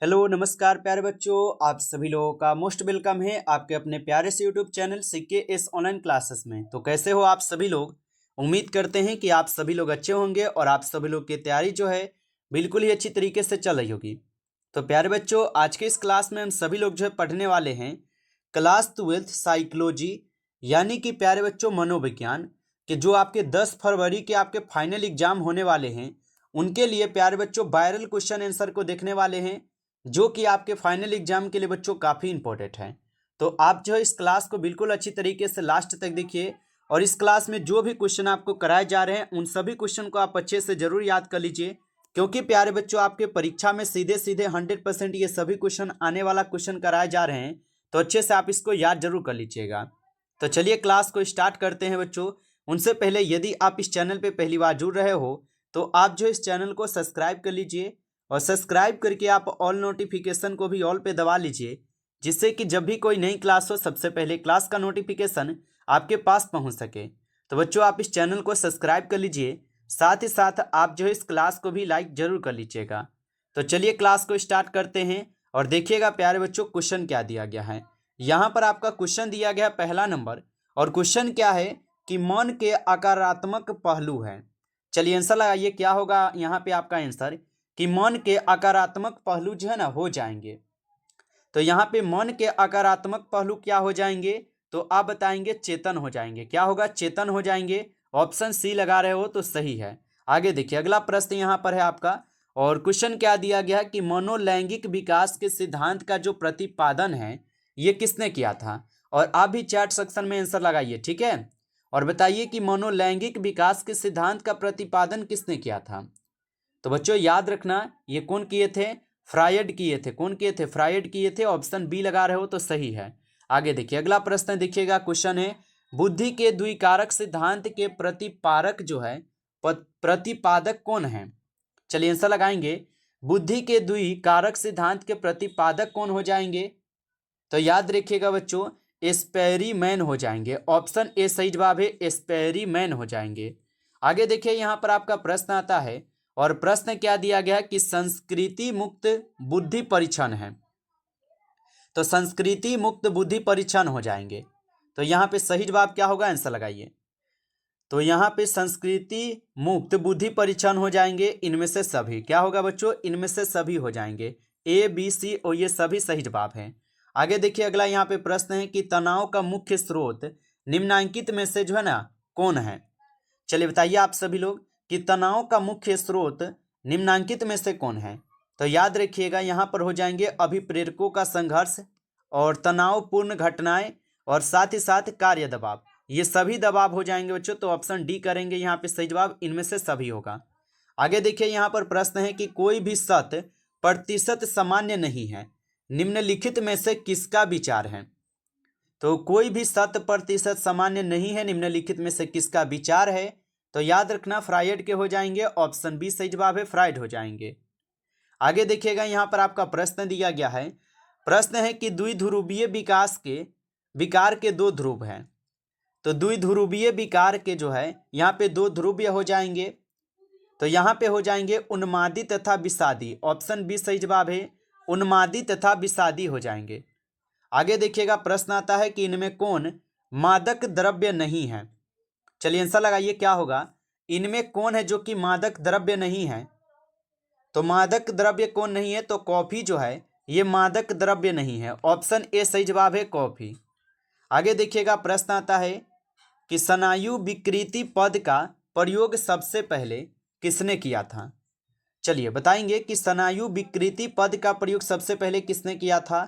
Hello नमस्कार प्यारे बच्चों, आप सभी लोगों का मोस्ट वेलकम है आपके अपने प्यारे से YouTube channel CKS online classes में। तो कैसे हो आप सभी लोग। उम्मीद करते हैं कि आप सभी लोग अच्छे होंगे और आप सभी लोग की तैयारी जो है बिल्कुल ही अच्छी तरीके से चल रही होगी। तो प्यारे बच्चों, आज के इस क्लास में हम सभी लोग जो है पढ़ने वाले हैं क्लास 12th साइकोलॉजी, यानी कि प्यारे बच्चों मनोविज्ञान के जो आपके 10 फरवरी के आपके फाइनल एग्जाम होने वाले हैं उनके लिए प्यारे बच्चों वायरल क्वेश्चन आंसर को देखने वाले हैं, जो कि आपके फाइनल एग्जाम के लिए बच्चों काफ़ी इंपॉर्टेंट है। तो आप जो है इस क्लास को बिल्कुल अच्छी तरीके से लास्ट तक देखिए और इस क्लास में जो भी क्वेश्चन आपको कराए जा रहे हैं उन सभी क्वेश्चन को आप अच्छे से जरूर याद कर लीजिए, क्योंकि प्यारे बच्चों आपके परीक्षा में सीधे सीधे 100% ये सभी क्वेश्चन आने वाला क्वेश्चन कराए जा रहे हैं, तो अच्छे से आप इसको याद जरूर कर लीजिएगा। तो चलिए क्लास को स्टार्ट करते हैं बच्चों। उनसे पहले यदि आप इस चैनल पर पहली बार जुड़ रहे हो तो आप जो इस चैनल को सब्सक्राइब कर लीजिए और सब्सक्राइब करके आप ऑल नोटिफिकेशन को भी ऑल पे दबा लीजिए, जिससे कि जब भी कोई नई क्लास हो सबसे पहले क्लास का नोटिफिकेशन आपके पास पहुंच सके। तो बच्चों आप इस चैनल को सब्सक्राइब कर लीजिए, साथ ही साथ आप जो है इस क्लास को भी लाइक जरूर कर लीजिएगा। तो चलिए क्लास को स्टार्ट करते हैं और देखिएगा प्यारे बच्चों क्वेश्चन क्या दिया गया है। यहाँ पर आपका क्वेश्चन दिया गया पहला नंबर, और क्वेश्चन क्या है कि मन के आकारात्मक पहलू है। चलिए आंसर लगाइए, क्या होगा यहाँ पे आपका आंसर कि मन के आकारात्मक पहलू जो है ना हो जाएंगे। तो यहाँ पे मन के आकारात्मक पहलू क्या हो जाएंगे, तो आप बताएंगे चेतन हो जाएंगे। क्या होगा? चेतन हो जाएंगे। ऑप्शन सी लगा रहे हो तो सही है। आगे देखिए अगला प्रश्न यहाँ पर है आपका, और क्वेश्चन क्या दिया गया कि मनोलैंगिक विकास के सिद्धांत का जो प्रतिपादन है ये किसने किया था। और आप भी चैट सेक्शन में आंसर लगाइए, ठीक है, और बताइए कि मनोलैंगिक विकास के सिद्धांत का प्रतिपादन किसने किया था। तो बच्चों याद रखना ये कौन किए थे? फ्रायड किए थे। कौन किए थे? फ्रायड किए थे। ऑप्शन बी लगा रहे हो तो सही है। आगे देखिए अगला प्रश्न देखिएगा, क्वेश्चन है बुद्धि के द्विकारक सिद्धांत के प्रतिपारक जो है प्रतिपादक कौन है। चलिए आंसर लगाएंगे, बुद्धि के द्विकारक सिद्धांत के प्रतिपादक कौन हो जाएंगे। तो याद रखिएगा बच्चों एस्पेरिमैन हो जाएंगे। ऑप्शन ए सही जवाब है, एस्पेरिमैन हो जाएंगे। आगे देखिए यहाँ पर आपका प्रश्न आता है, और प्रश्न क्या दिया गया कि संस्कृति मुक्त बुद्धि परीक्षण है। तो संस्कृति मुक्त बुद्धि परीक्षण हो जाएंगे। तो यहाँ पे सही जवाब क्या होगा, आंसर लगाइए। तो यहाँ पे संस्कृति मुक्त बुद्धि परीक्षण हो जाएंगे इनमें से सभी। क्या होगा बच्चों? इनमें से सभी हो जाएंगे। ए बी सी और ये सभी सही जवाब हैं। आगे देखिए अगला यहाँ पे प्रश्न है कि तनाव का मुख्य स्रोत निम्नांकित में से जो है ना कौन है। चलिए बताइए आप सभी लोग कि तनाव का मुख्य स्रोत निम्नांकित में से कौन है। तो याद रखिएगा यहाँ पर हो जाएंगे अभिप्रेरकों का संघर्ष और तनावपूर्ण घटनाएं और साथ ही साथ कार्य दबाव, ये सभी दबाव हो जाएंगे बच्चों। तो ऑप्शन डी करेंगे यहाँ पे सही जवाब, इनमें से सभी होगा। आगे देखिए यहाँ पर प्रश्न है कि कोई भी 100% सामान्य नहीं है, निम्नलिखित में से किसका विचार है। तो कोई भी 100% सामान्य नहीं है, निम्नलिखित में से किसका विचार है। तो याद रखना फ्रायड के हो जाएंगे। ऑप्शन बी सही जवाब है, फ्रायड हो जाएंगे। आगे देखिएगा यहाँ पर आपका प्रश्न दिया गया है, प्रश्न है कि द्विध्रुवीय विकार के दो ध्रुव हैं। तो द्विध्रुवीय विकार के जो है यहाँ पे दो ध्रुव हो जाएंगे। तो यहाँ पे हो जाएंगे उन्मादी तथा विषादी। ऑप्शन बी सही जवाब है, उन्मादी तथा विषादी हो जाएंगे। आगे देखिएगा प्रश्न आता है कि इनमें कौन मादक द्रव्य नहीं है। चलिए आंसर लगाइए, क्या होगा? इनमें कौन है जो कि मादक द्रव्य नहीं है। तो मादक द्रव्य कौन नहीं है, तो कॉफी जो है ये मादक द्रव्य नहीं है। ऑप्शन ए सही जवाब है, कॉफी। आगे देखिएगा प्रश्न आता है कि स्नायु विकृति पद का प्रयोग सबसे पहले किसने किया था। चलिए बताएंगे कि स्नायु विकृति पद का प्रयोग सबसे पहले किसने किया था।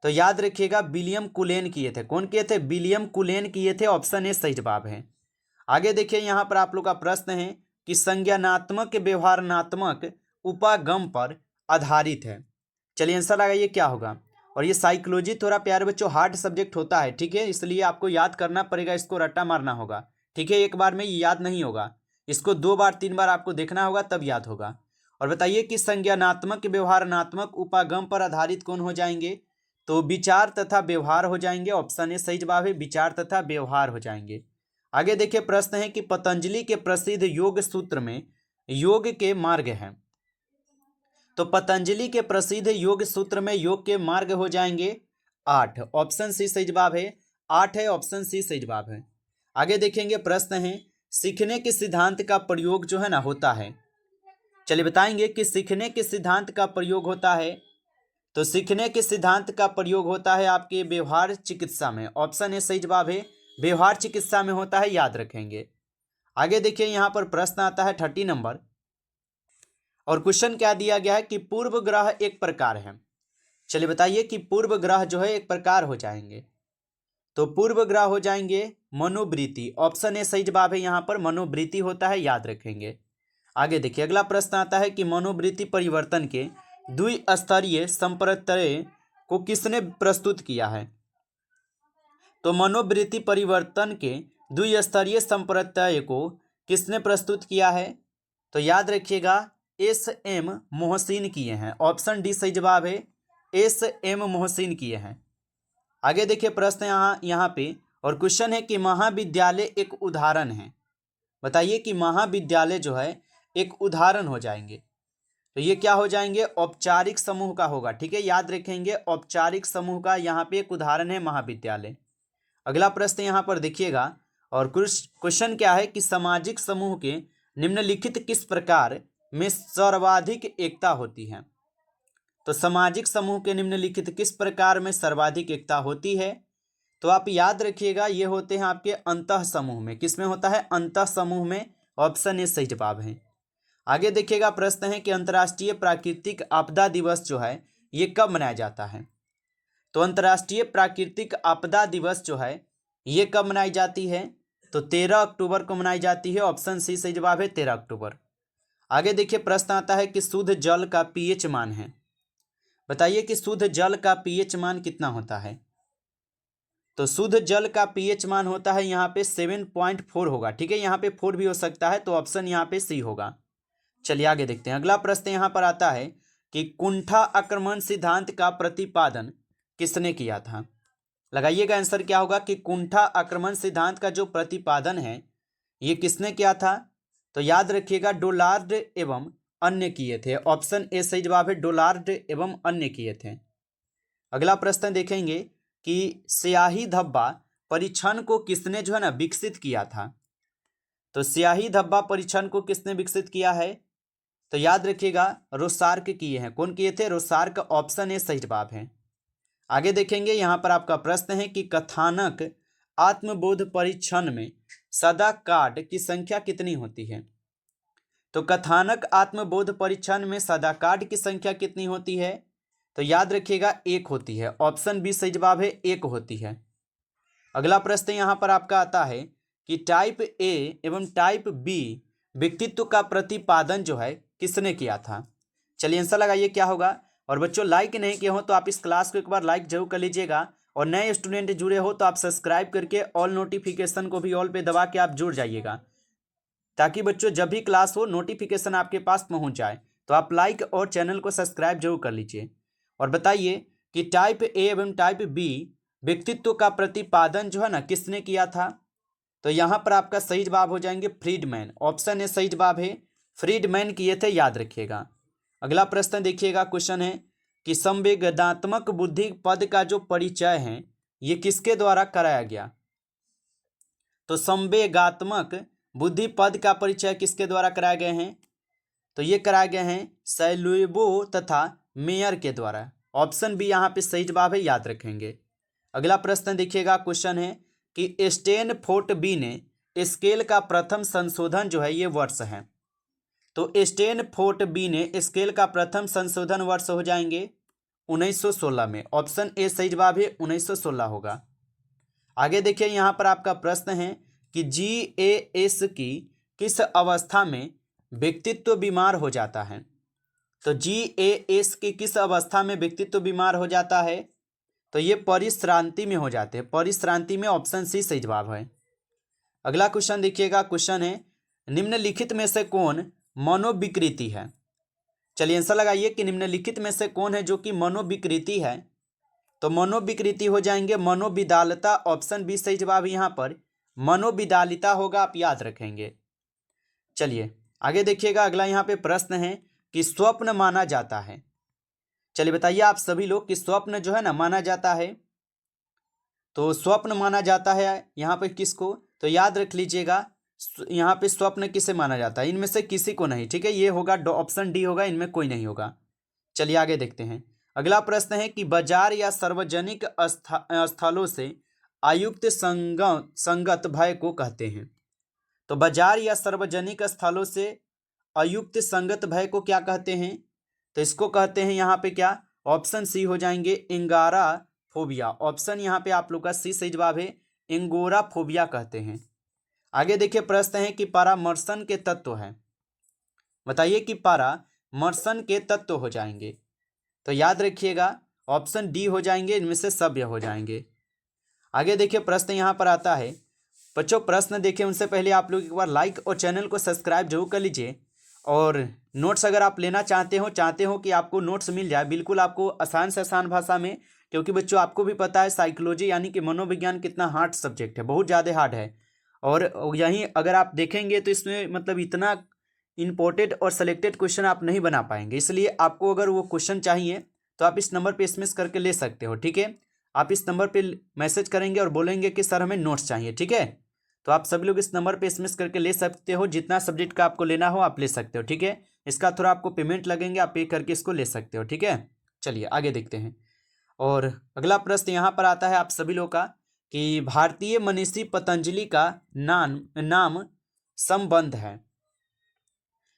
तो याद रखिएगा विलियम कुलेन किए थे। कौन किए थे? विलियम कुलेन किए थे। ऑप्शन ए सही जवाब है। आगे देखिए यहाँ पर आप लोग का प्रश्न है कि संज्ञानात्मक व्यवहारात्मक उपागम पर आधारित है। चलिए आंसर लगाइए, क्या होगा। और ये साइकोलॉजी थोड़ा प्यारे बच्चों हार्ड सब्जेक्ट होता है, ठीक है, इसलिए आपको याद करना पड़ेगा, इसको रट्टा मारना होगा, ठीक है। एक बार में ये याद नहीं होगा, इसको 2 बार 3 बार आपको देखना होगा तब याद होगा। और बताइए कि संज्ञानात्मक व्यवहारात्मक उपागम पर आधारित कौन हो जाएंगे। तो विचार तथा व्यवहार हो जाएंगे। ऑप्शन ए सही जवाब है, विचार तथा व्यवहार हो जाएंगे। आगे देखिए प्रश्न है कि पतंजलि के प्रसिद्ध योग सूत्र में योग के मार्ग हैं। तो पतंजलि के प्रसिद्ध योग सूत्र में योग के मार्ग हो जाएंगे 8। ऑप्शन सी सही जवाब है, 8 है, ऑप्शन सी सही जवाब है। आगे देखेंगे प्रश्न है, सीखने के सिद्धांत का प्रयोग जो है ना होता है। चलिए बताएंगे कि सीखने के सिद्धांत का प्रयोग होता है। तो सीखने के सिद्धांत का प्रयोग होता है आपके व्यवहार चिकित्सा में। ऑप्शन ए सही जवाब है, व्यवहार चिकित्सा में होता है, याद रखेंगे। आगे देखिए यहाँ पर प्रश्न आता है 30 नंबर, और क्वेश्चन क्या दिया गया है कि पूर्व ग्रह एक प्रकार है। चलिए बताइए कि पूर्व ग्रह जो है एक प्रकार हो जाएंगे। तो पूर्व ग्रह हो जाएंगे मनोवृत्ति। ऑप्शन ए सही जवाब है, यहाँ पर मनोवृत्ति होता है, याद रखेंगे। आगे देखिए अगला प्रश्न आता है कि मनोवृत्ति परिवर्तन के द्विस्तरीय संप्रत्यय को किसने प्रस्तुत किया है। तो मनोवृत्ति परिवर्तन के द्विस्तरीय संप्रत्यय को किसने प्रस्तुत किया है। तो याद रखिएगा एस.एम. मोहसिन किए हैं। ऑप्शन डी सही जवाब है, एस.एम. मोहसिन किए हैं। आगे देखिए प्रश्न यहाँ पे, और क्वेश्चन है कि महाविद्यालय एक उदाहरण है। बताइए कि महाविद्यालय जो है एक उदाहरण हो जाएंगे। तो ये क्या हो जाएंगे, औपचारिक समूह का होगा। ठीक है, याद रखेंगे औपचारिक समूह का यहाँ पे एक उदाहरण है महाविद्यालय। अगला प्रश्न यहाँ पर देखिएगा, और क्वेश्चन क्या है कि सामाजिक समूह के निम्नलिखित किस प्रकार में सर्वाधिक एकता होती है। तो सामाजिक समूह के निम्नलिखित किस प्रकार में सर्वाधिक एकता होती है। तो आप याद रखिएगा ये होते हैं आपके अंतः समूह में। किसमें होता है, अंतः समूह में। ऑप्शन ए सही जवाब है। आगे देखिएगा प्रश्न है कि अंतर्राष्ट्रीय प्राकृतिक आपदा दिवस जो है ये कब मनाया जाता है। तो अंतर्राष्ट्रीय प्राकृतिक आपदा दिवस जो है ये कब मनाई जाती है। तो 13 अक्टूबर को मनाई जाती है। ऑप्शन सी सही जवाब है, 13 अक्टूबर। आगे देखिए प्रश्न आता है कि शुद्ध जल का पीएच मान है। बताइए कि शुद्ध जल का पीएच मान कितना होता है। तो शुद्ध जल का पीएच मान होता है यहाँ पे 7.4 होगा। ठीक है, यहाँ पे 4 भी हो सकता है, तो ऑप्शन यहाँ पे सी होगा। चलिए आगे देखते हैं। अगला प्रश्न यहाँ पर आता है कि कुंठा आक्रमण सिद्धांत का प्रतिपादन किसने किया था। लगाइएगा आंसर क्या होगा कि कुंठा आक्रमण सिद्धांत का जो प्रतिपादन है ये किसने किया था। तो याद रखिएगा डोलार्ड एवं अन्य किए थे। ऑप्शन ए सही जवाब है, डोलार्ड एवं अन्य किए थे। अगला प्रश्न देखेंगे कि स्याही धब्बा परीक्षण को किसने जो है ना विकसित किया था। तो स्याही धब्बा परीक्षण को किसने विकसित किया है। तो याद रखिएगा रोसार्क किए हैं। कौन किए थे, रोसार्क। ऑप्शन ए सही जवाब है। आगे देखेंगे यहाँ पर आपका प्रश्न है कि कथानक आत्मबोध परीक्षण में सदा कार्ड की संख्या कितनी होती है। तो कथानक आत्मबोध परीक्षण में सदा कार्ड की संख्या कितनी होती है। तो याद रखिएगा 1 होती है। ऑप्शन बी सही जवाब है, 1 होती है। अगला प्रश्न यहाँ पर आपका आता है कि टाइप ए एवं टाइप बी व्यक्तित्व का प्रतिपादन जो है किसने किया था। चलिए आंसर लगाइए क्या होगा। और बच्चों लाइक नहीं किए हो तो आप इस क्लास को एक बार लाइक जरूर कर लीजिएगा, और नए स्टूडेंट जुड़े हो तो आप सब्सक्राइब करके ऑल नोटिफिकेशन को भी ऑल पे दबा के आप जुड़ जाइएगा, ताकि बच्चों जब भी क्लास हो नोटिफिकेशन आपके पास पहुंच जाए। तो आप लाइक और चैनल को सब्सक्राइब जरूर कर लीजिए। और बताइए कि टाइप ए एवं टाइप बी व्यक्तित्व का प्रतिपादन जो है ना किसने किया था। तो यहाँ पर आपका सही जवाब हो जाएंगे फ्रीडमैन। ऑप्शन ए सही जवाब है, फ्रीडमैन किए थे, याद रखिएगा। अगला प्रश्न देखिएगा, क्वेश्चन है कि संवेदनात्मक बुद्धि पद का जो परिचय है ये किसके द्वारा कराया गया। तो संवेगात्मक बुद्धि पद का परिचय किसके द्वारा कराए गए हैं। तो ये कराए गए हैं सैलुबो तथा मेयर के द्वारा। ऑप्शन बी यहाँ पे सही जवाब है, याद रखेंगे। अगला प्रश्न देखिएगा, क्वेश्चन है कि स्टैनफोर्ड बी ने स्केल का प्रथम संशोधन जो है ये वर्ष है। तो स्टैनफोर्ड बी ने स्केल का प्रथम संशोधन वर्ष हो जाएंगे 1916 में। ऑप्शन ए सही जवाब है, 1916 होगा। आगे देखिए यहाँ पर आपका प्रश्न है कि GAS की किस अवस्था में व्यक्तित्व बीमार हो जाता है। तो GAS की किस अवस्था में व्यक्तित्व बीमार हो जाता है। तो ये परिश्रांति में हो जाते हैं, परिश्रांति में। ऑप्शन सी सही जवाब है। अगला क्वेश्चन देखिएगा, क्वेश्चन है निम्नलिखित में से कौन मनोविकृति है। चलिए आंसर लगाइए कि निम्नलिखित में से कौन है जो कि मनोविकृति है। तो मनोविकृति हो जाएंगे मनोविदालता। ऑप्शन बी सही जवाब यहाँ पर मनोविदालिता होगा, आप याद रखेंगे। चलिए आगे देखिएगा, अगला यहाँ पे प्रश्न है कि स्वप्न माना जाता है? चलिए बताइए आप सभी लोग कि स्वप्न जो है ना माना जाता है, तो स्वप्न माना जाता है यहाँ पे किसको? तो याद रख लीजिएगा, यहाँ पे स्वप्न किसे माना जाता है? इनमें से किसी को नहीं, ठीक है। ये होगा ऑप्शन डी होगा, इनमें कोई नहीं होगा। चलिए आगे देखते हैं। अगला प्रश्न है कि बाजार या सार्वजनिक स्थलों से आयुक्त संगत भय को कहते हैं। तो बाजार या सार्वजनिक स्थलों से अयुक्त संगत भय को क्या कहते हैं? तो इसको कहते हैं यहाँ पे क्या? ऑप्शन सी हो जाएंगे इंगारा फोबिया। ऑप्शन यहाँ पे आप लोग का सी सही जवाब है, इंगोरा फोबिया कहते हैं। आगे देखिए प्रश्न है कि परामर्शन के तत्व है। बताइए कि परामर्शन के तत्व हो जाएंगे, तो याद रखिएगा ऑप्शन डी हो जाएंगे, इनमें से सभ्य हो जाएंगे। आगे देखिए प्रश्न यहाँ पर आता है। बच्चों प्रश्न देखिए उनसे पहले आप लोग एक बार लाइक और चैनल को सब्सक्राइब जरूर कर लीजिए। और नोट्स अगर आप लेना चाहते हो कि आपको नोट्स मिल जाए बिल्कुल आपको आसान से आसान भाषा में, क्योंकि बच्चों आपको भी पता है साइकोलॉजी यानी कि मनोविज्ञान कितना हार्ड सब्जेक्ट है, बहुत ज़्यादा हार्ड है। और यहीं अगर आप देखेंगे तो इसमें मतलब इतना इंपॉर्टेंट और सेलेक्टेड क्वेश्चन आप नहीं बना पाएंगे। इसलिए आपको अगर वो क्वेश्चन चाहिए तो आप इस नंबर पे एसएमएस करके ले सकते हो, ठीक है। आप इस नंबर पे मैसेज करेंगे और बोलेंगे कि सर हमें नोट्स चाहिए, ठीक है। तो आप सभी लोग इस नंबर पे एसएमएस करके ले सकते हो, जितना सब्जेक्ट का आपको लेना हो आप ले सकते हो, ठीक है। इसका थोड़ा आपको पेमेंट लगेंगे, आप पे करके इसको ले सकते हो, ठीक है। चलिए आगे देखते हैं। और अगला प्रश्न यहाँ पर आता है आप सभी लोग का कि भारतीय मनीषी पतंजलि का नाम संबंध है।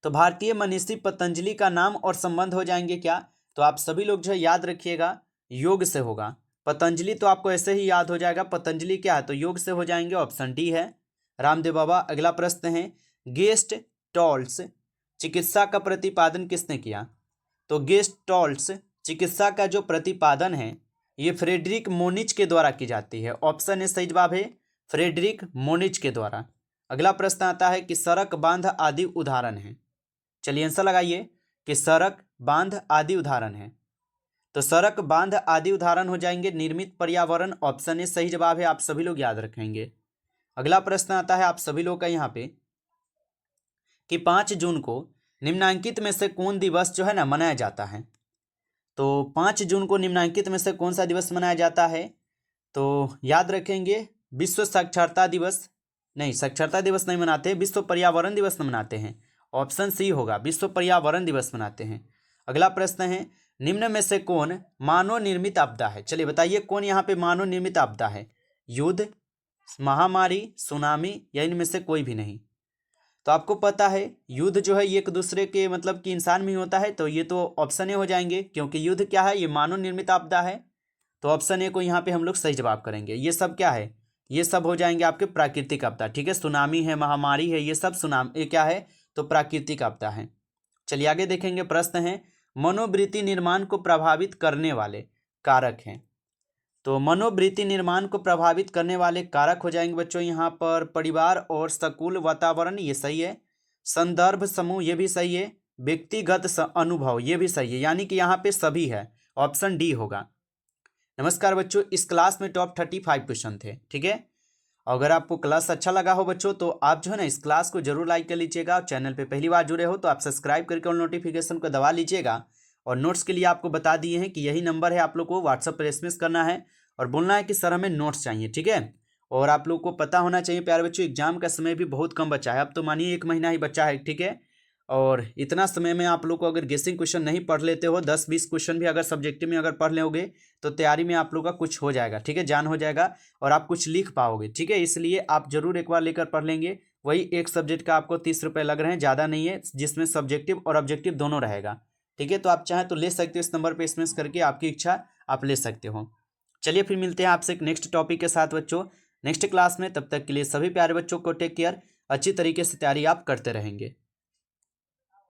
तो भारतीय मनीषी पतंजलि का नाम और संबंध हो जाएंगे क्या? तो आप सभी लोग जो है याद रखिएगा योग से होगा। पतंजलि तो आपको ऐसे ही याद हो जाएगा, पतंजलि क्या है? तो योग से हो जाएंगे, ऑप्शन डी है रामदेव बाबा। अगला प्रश्न है गेस्ट टॉल्स चिकित्सा का प्रतिपादन किसने किया? तो गेस्ट टॉल्स चिकित्सा का जो प्रतिपादन है ये फ्रेडरिक मोनिच के द्वारा की जाती है। ऑप्शन ए सही जवाब है, फ्रेडरिक मोनिच के द्वारा। अगला प्रश्न आता है कि सड़क बांध आदि उदाहरण है। चलिए आंसर लगाइए कि सड़क बांध आदि उदाहरण है। तो सड़क बांध आदि उदाहरण हो जाएंगे निर्मित पर्यावरण। ऑप्शन ए सही जवाब है, आप सभी लोग याद रखेंगे। अगला प्रश्न आता है आप सभी लोग का यहाँ पे कि 5 जून को निम्नांकित में से कौन दिवस जो है ना मनाया जाता है? तो 5 जून को निम्नांकित में से कौन सा दिवस मनाया जाता है? तो याद रखेंगे विश्व साक्षरता दिवस नहीं, साक्षरता दिवस नहीं मनाते, विश्व पर्यावरण दिवस मनाते हैं। ऑप्शन सी होगा, विश्व पर्यावरण दिवस मनाते हैं। अगला प्रश्न है निम्न में से कौन मानव निर्मित आपदा है? चलिए बताइए कौन यहाँ पे मानव निर्मित आपदा है? युद्ध, महामारी, सुनामी या इनमें से कोई भी नहीं? तो आपको पता है युद्ध जो है ये एक दूसरे के मतलब कि इंसान में ही होता है, तो ये तो ऑप्शन ए हो जाएंगे, क्योंकि युद्ध क्या है? ये मानव निर्मित आपदा है। तो ऑप्शन ए को यहाँ पे हम लोग सही जवाब करेंगे। ये सब क्या है? ये सब हो जाएंगे आपके प्राकृतिक आपदा, ठीक है। सुनामी है, महामारी है, ये सब ये क्या है? तो प्राकृतिक आपदा है। चलिए आगे देखेंगे। प्रश्न है मनोवृत्ति निर्माण को प्रभावित करने वाले कारक हैं। तो मनोवृत्ति निर्माण को प्रभावित करने वाले कारक हो जाएंगे बच्चों यहाँ पर परिवार और सकूल वातावरण, ये सही है। संदर्भ समूह, ये भी सही है। व्यक्तिगत अनुभव, ये भी सही है, यानी कि यहाँ पे सभी है, ऑप्शन डी होगा। नमस्कार बच्चों, इस क्लास में टॉप 35 क्वेश्चन थे, ठीक है। अगर आपको क्लास अच्छा लगा हो बच्चों तो आप जो है ना इस क्लास को जरूर लाइक कर लीजिएगा। और चैनल पे पहली बार जुड़े हो तो आप सब्सक्राइब करके और नोटिफिकेशन को दबा लीजिएगा। और नोट्स के लिए आपको बता दिए हैं कि यही नंबर है, आप लोग को व्हाट्सएप पर एसएमएस करना है और बोलना है कि सर हमें नोट्स चाहिए, ठीक है। और आप लोग को पता होना चाहिए प्यारे बच्चों एग्जाम का समय भी बहुत कम बचा है, अब तो मानिए 1 महीना ही बचा है, ठीक है। और इतना समय में आप लोग को अगर गेसिंग क्वेश्चन नहीं पढ़ लेते हो, 10-20 क्वेश्चन भी अगर सब्जेक्टिव में अगर पढ़ लोगे तो तैयारी में आप लोग का कुछ हो जाएगा, ठीक है, जान हो जाएगा और आप कुछ लिख पाओगे, ठीक है। इसलिए आप जरूर एक बार लेकर पढ़ लेंगे। वही एक सब्जेक्ट का आपको 30 रुपये लग रहे हैं, ज़्यादा नहीं है, जिसमें सब्जेक्टिव और ऑब्जेक्टिव दोनों रहेगा, ठीक है। तो आप चाहें तो ले सकते हो, इस नंबर पर एसएमएस करके आपकी इच्छा आप ले सकते हो। चलिए फिर मिलते हैं आपसे एक नेक्स्ट टॉपिक के साथ बच्चों नेक्स्ट क्लास में। तब तक के लिए सभी प्यारे बच्चों को टेक केयर, अच्छी तरीके से तैयारी आप करते रहेंगे।